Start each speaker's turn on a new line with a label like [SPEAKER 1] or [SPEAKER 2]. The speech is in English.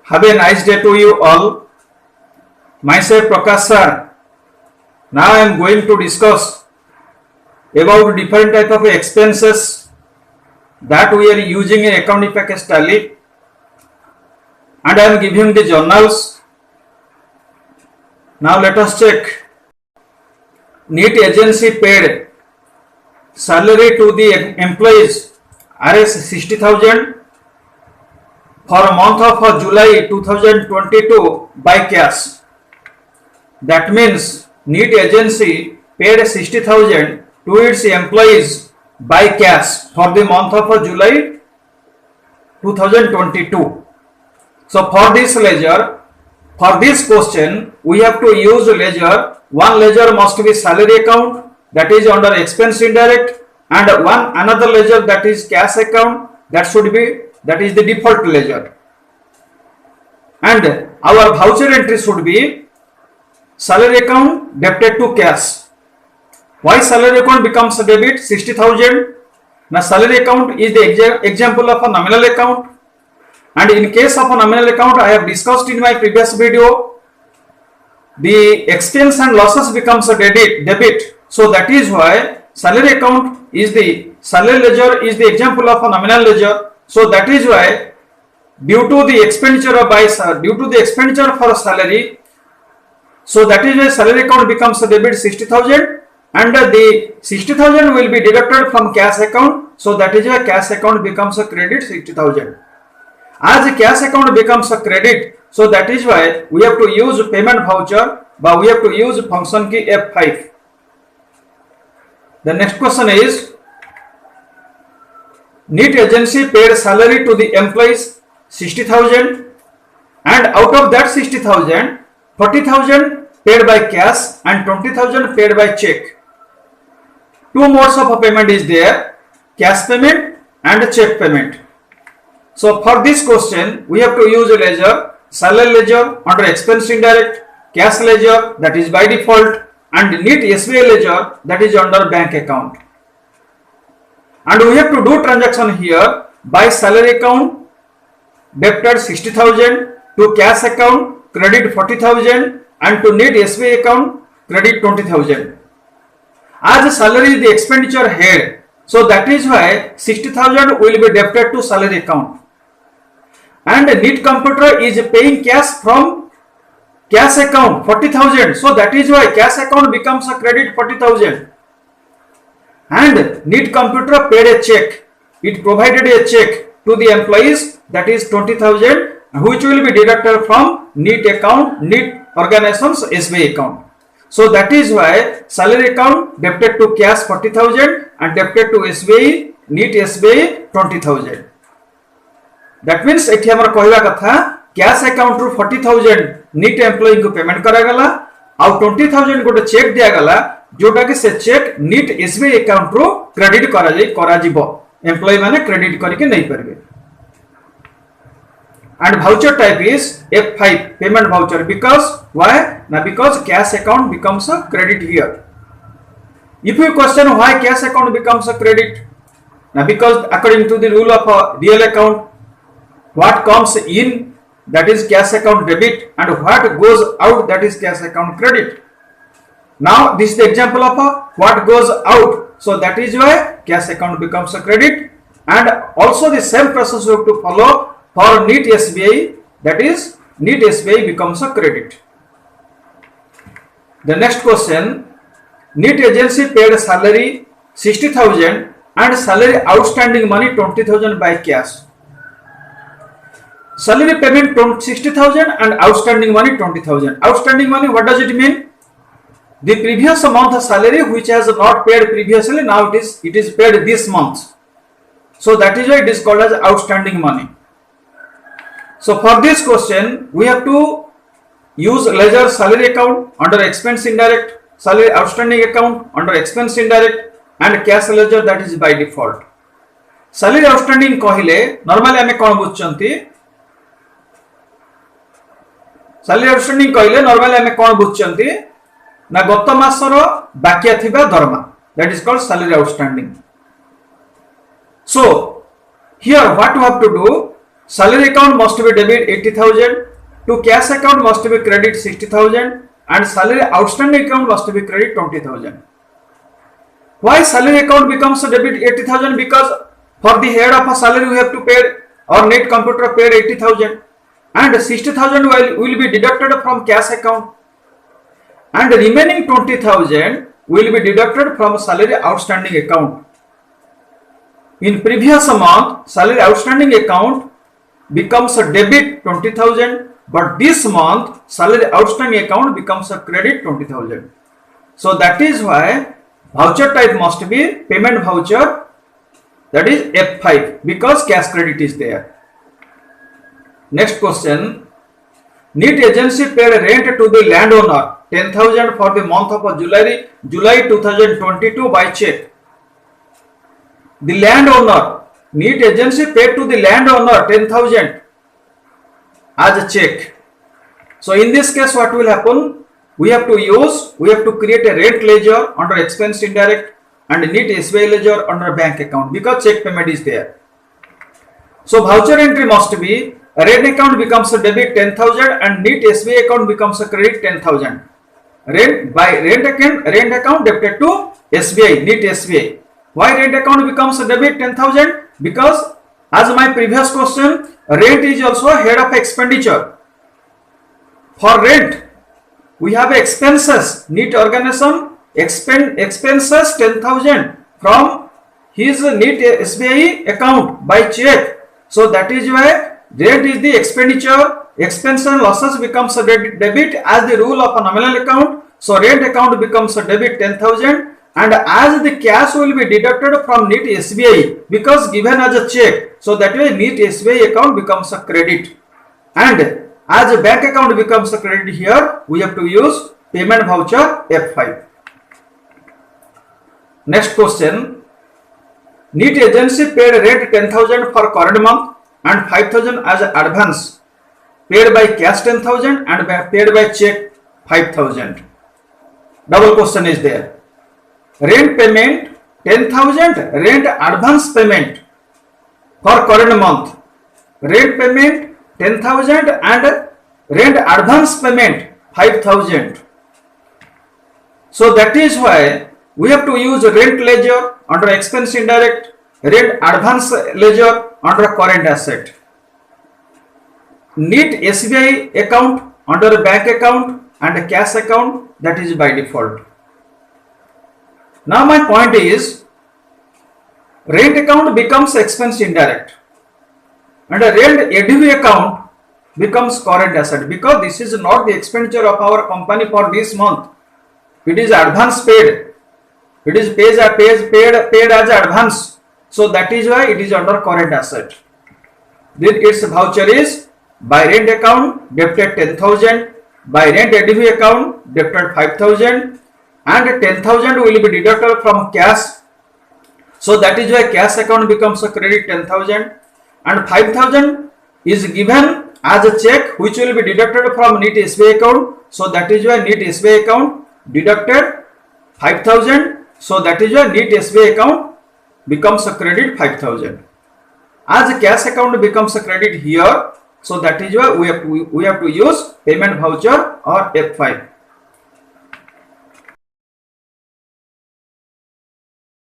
[SPEAKER 1] Have a nice day to you all. Myself Prakash sir. Now I am going to discuss about different type of expenses that we are using in accounting package Tally, and I am giving the journals. Now let us check. NEET agency paid salary to the employees Rs 60,000 for a month of July 2022 by cash. That means NEET agency paid 60,000 to its employees by cash for the month of July 2022. So for this ledger, for this question, we have to use ledger. One ledger must be salary account, that is under expense indirect, and another ledger, that is cash account, that is the default ledger. And our voucher entry should be salary account debited to cash. Why salary account becomes a debit? 60,000. Now salary account is the example of a nominal account, and in case of a nominal account, I have discussed in my previous video, the expense and losses becomes a debit. So that is why salary account is the salary ledger is the example of a nominal ledger. So that is why due to the expenditure for salary, so that is why salary account becomes a debit 60,000, and the 60,000 will be deducted from cash account. So that is why cash account becomes a credit 60,000. As the cash account becomes a credit, so that is why we have to use payment voucher, but we have to use function key F5. The next question is, NEET agency paid salary to the employees 60,000, and out of that 60,000, 40,000 paid by cash and 20,000 paid by check. Two modes of payment is there, cash payment and check payment. So for this question, we have to use a ledger, salary ledger under expense indirect, cash ledger, that is by default, and NEET SBI ledger, that is under bank account. And we have to do transaction here by salary account debited 60,000, to cash account credit 40,000, and to NEET SBI account credit 20,000. As salary is the expenditure head, so that is why 60,000 will be debited to salary account. And NEET computer is paying cash from cash account 40,000, so that is why cash account becomes a credit 40,000. And NEET computer paid a check, it provided a check to the employees, that is 20,000, which will be deducted from NEET account, NEET organization's SBI account. So that is why salary account debited to cash 40,000 and debited to SBI, NEET SBI 20,000. That means एठी हमर कहला कथा cash account रू 40,000 NEET employ को payment करा गला और 20,000 गोटे चेक दिया गला, जोटा कि से चेक NEET SBI अकाउंट रू क्रेडिट करा जिवो, एम्प्लॉय माने क्रेडिट करके नहीं परबे. And voucher type is F5, payment voucher. Because why? Now because cash account becomes a credit here. If you question why cash account becomes a credit, now because according to the rule of a real account, what comes in, that is cash account debit, and what goes out, that is cash account credit. Now this is the example of what goes out, so that is why cash account becomes a credit. And also the same process we have to follow for NEET SBI, that is NEET SBI becomes a credit. The next question, NEET agency paid salary 60,000 and salary outstanding money 20,000 by cash. Salary payment 60,000 and outstanding money 20,000. Outstanding money, what does it mean? The previous month salary which has not paid previously, now it is paid this month. So that is why it is called as outstanding money. So for this question, we have to use ledger salary account under expense indirect, salary outstanding account under expense indirect, and cash ledger, that is by default. Salary outstanding कहले normally हमें कौन बुझचंती? Salary outstanding कहले normally हमें कौन बुझचंती? ना गत मासर बाकी थिबा दरमा, that is called salary outstanding. So here what you have to do, salary account must be debit 80,000, to cash account must be credit 60,000, and salary outstanding account must be credit 20,000. Why salary account becomes a debit 80,000? Because for the head of a salary we have to pay, or net computer paid 80,000, and 60,000 will be deducted from cash account, and remaining 20,000 will be deducted from salary outstanding account. In previous month, salary outstanding account becomes a debit 20,000, but this month salary outstanding account becomes a credit 20,000. So that is why voucher type must be payment voucher, that is F5, because cash credit is there. Next question. NEET agency paid rent to the landowner 10,000 for the month of July 2022 by check. The landowner, NEET agency paid to the landowner 10,000 as a check. So in this case what will happen? We have to create a rent ledger under expense indirect and NEET SBI ledger under bank account, because check payment is there. So voucher entry must be rent account becomes a debit 10,000 and NEET SBI account becomes a credit 10,000. Rent account debited to SBI, NEET SBI. Why rent account becomes a debit 10,000? Because as my previous question, rent is also a head of expenditure. For rent, we have expenses. NEET organization expenses 10,000 from his NEET SBI account by check. So that is why rent is the expenditure. Expense and losses becomes a debit as the rule of a nominal account. So rent account becomes a debit 10,000, and as the cash will be deducted from NEET SBI because given as a check. So that way NEET SBI account becomes a credit, and as a bank account becomes a credit, here we have to use payment voucher F5. Next question. NEET agency paid rent 10,000 for current month and 5,000 as advance, paid by cash 10,000 and paid by check 5,000. Double question is there. Rent payment 10,000, rent advance payment for current month. Rent payment 10,000 and rent advance payment 5,000. So that is why we have to use rent ledger under expense indirect, rent advance ledger under current asset. NEET SBI account under bank account and cash account, that is by default. Now my point is, rent account becomes expense indirect and a rent ADV account becomes current asset, because this is not the expenditure of our company for this month. It is advance paid. It is paid as advance. So that is why it is under current asset. Then its voucher is by rent account debited 10,000, by rent ADV account debited 5,000, and 10,000 will be deducted from cash. So that is why cash account becomes a credit 10,000, and 5,000 is given as a check which will be deducted from NEET SBI account. So that is why NEET SBI account deducted 5,000. So that is why NEET SBI account becomes a credit 5,000. As a cash account becomes a credit here, so that is why we have to use payment voucher or F5.